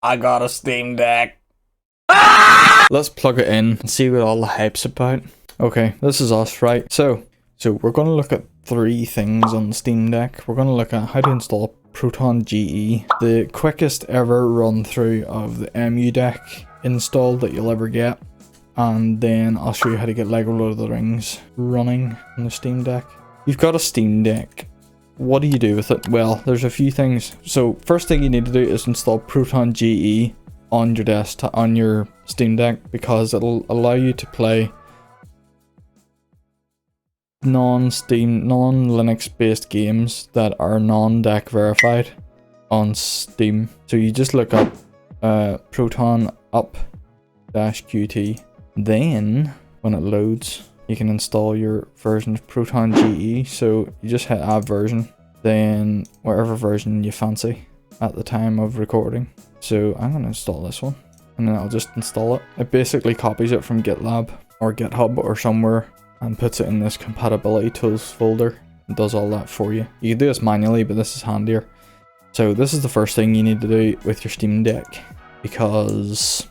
I got a Steam Deck. Let's plug it in and see what all the hype's about. Okay, this is us, right? So we're going to look at 3 things on the Steam Deck. We're going to look at how to install Proton GE, the quickest ever run through of the Emudeck install that you'll ever get. And then I'll show you how to get Lego Lord of the Rings running on the Steam Deck. You've got a Steam Deck. What do you do with it? Well, there's a few things. So first thing you need to do is install Proton GE on your desktop, on your Steam Deck, because it'll allow you to play non-Linux based games that are non-deck verified on Steam. So you just look up Proton up-qt. Then when it loads, you can install your version of Proton GE. So you just hit add version, then whatever version you fancy at the time of recording. So I'm going to install this one, and then I'll just install it. It basically copies it from GitLab or GitHub or somewhere and puts it in this compatibility tools folder and does all that for you. You can do this manually, but this is handier. So this is the first thing you need to do with your Steam Deck, because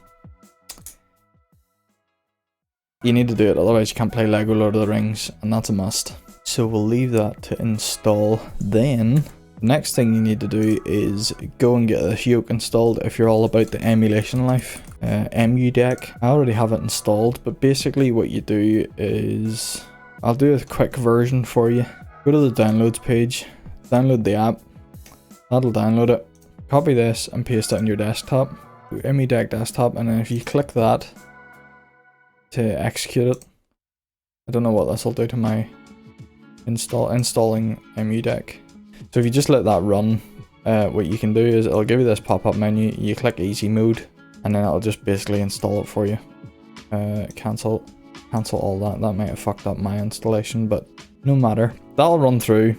you need to do it, otherwise you can't play Lego Lord of the Rings, and that's a must. So we'll leave that to install. Then the next thing you need to do is go and get this yoke installed if you're all about the emulation life. Emudeck. I already have it installed, but basically what you do is, I'll do a quick version for you. Go to the downloads page, download the app, that'll download it. Copy this and paste it on your desktop, Emudeck desktop, and then if you click that to execute it, I don't know what this will do to my installing Emudeck. So if you just let that run, what you can do is it'll give you this pop-up menu. You click easy mode, and then it'll just basically install it for you. Cancel all that. That might have fucked up my installation, but no matter. That'll run through.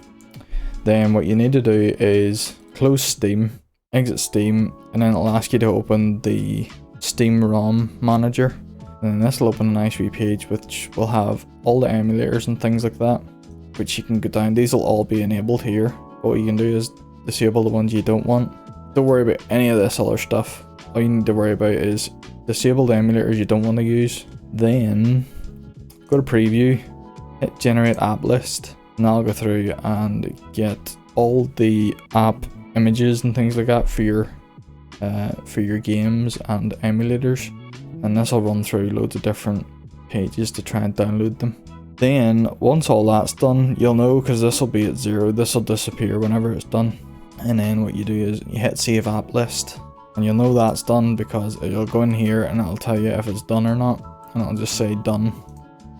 Then what you need to do is close Steam, exit Steam, and then it'll ask you to open the Steam ROM manager. And then this will open a nice wee page which will have all the emulators and things like that, which you can go down. These will all be enabled here. What you can do is disable the ones you don't want. Don't worry about any of this other stuff. All you need to worry about is disable the emulators you don't want to use. Then go to preview, hit generate app list, and I'll go through and get all the app images and things like that for your games and emulators. And this will run through loads of different pages to try and download them. Then once all that's done, you'll know, because this will be at 0. This will disappear whenever it's done. And then what you do is you hit save app list, and you'll know that's done because you'll go in here and it'll tell you if it's done or not, and it'll just say done.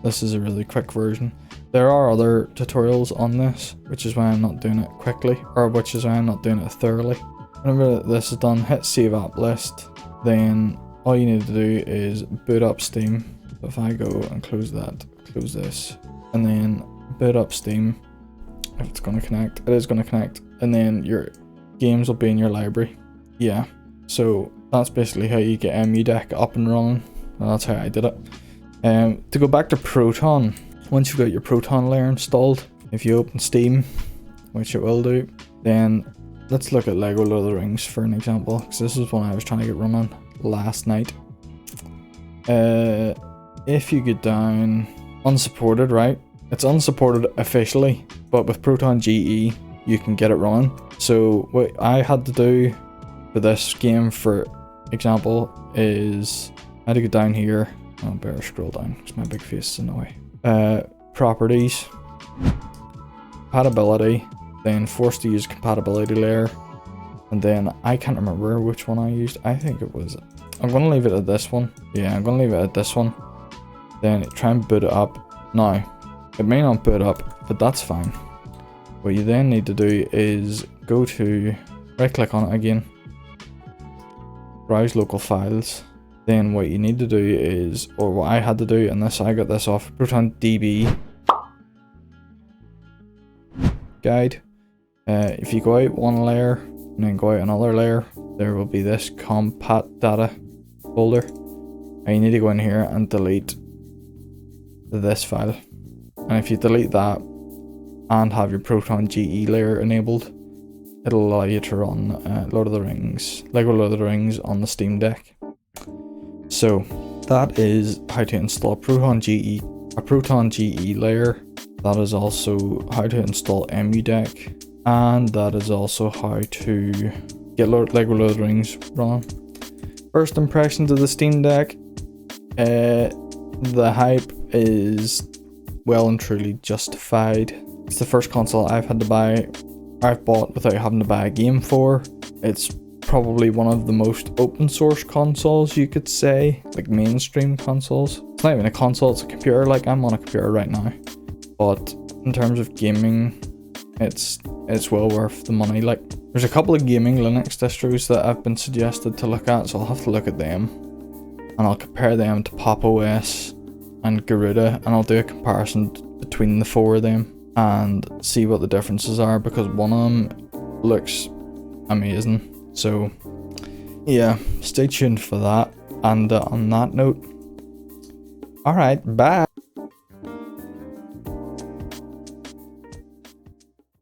This is a really quick version. There are other tutorials on this, which is why I'm not doing it quickly, or which is why I'm not doing it thoroughly. Whenever this is done, hit save app list. Then all you need to do is boot up Steam. So if I go and close that, close this, and then boot up Steam, if it's going to connect, it is going to connect, and then your games will be in your library. Yeah, so that's basically how you get Emudeck up and running. Well, that's how I did it. To go back to Proton, once you've got your Proton layer installed, if you open Steam, which it will do, then let's look at Lego Lord of the Rings for an example, because this is one I was trying to get running last night. If you get down Unsupported, right? It's unsupported officially, but with Proton GE you can get it running. So what I had to do for this game, for example, is I had to go down here. I'll better scroll down because my big face is in the way. Properties, compatibility, then forced to use compatibility layer, and then I can't remember which one I used. I think it was, I'm going to leave it at this one. Yeah, I'm going to leave it at this one. Then try and boot it up. Now, it may not boot up, but that's fine. What you then need to do is go to, right click on it again, browse local files. Then what you need to do is, or what I had to do, and this, I got this off Proton DB guide. If you go out one layer and then go out another layer, there will be this compat data folder, and you need to go in here and delete this file. And if you delete that and have your Proton GE layer enabled, it'll allow you to run Lord of the Rings, Lego Lord of the Rings on the Steam Deck. So that is how to install a Proton GE layer. That is also how to install Emudeck, and that is also how to get Lego Lord of the Rings running. First impressions of the Steam Deck. The hype is well and truly justified. It's the first console I've bought without having to buy a game for. It's probably one of the most open source consoles, you could say, like mainstream consoles. It's not even a console, it's a computer. Like, I'm on a computer right now, but in terms of gaming, it's well worth the money. Like, there's a couple of gaming Linux distros that I've been suggested to look at, so I'll have to look at them, and I'll compare them to Pop! OS and Garuda, and I'll do a comparison between the four of them and see what the differences are, because one of them looks amazing. So yeah, stay tuned for that. And on that note, alright, bye.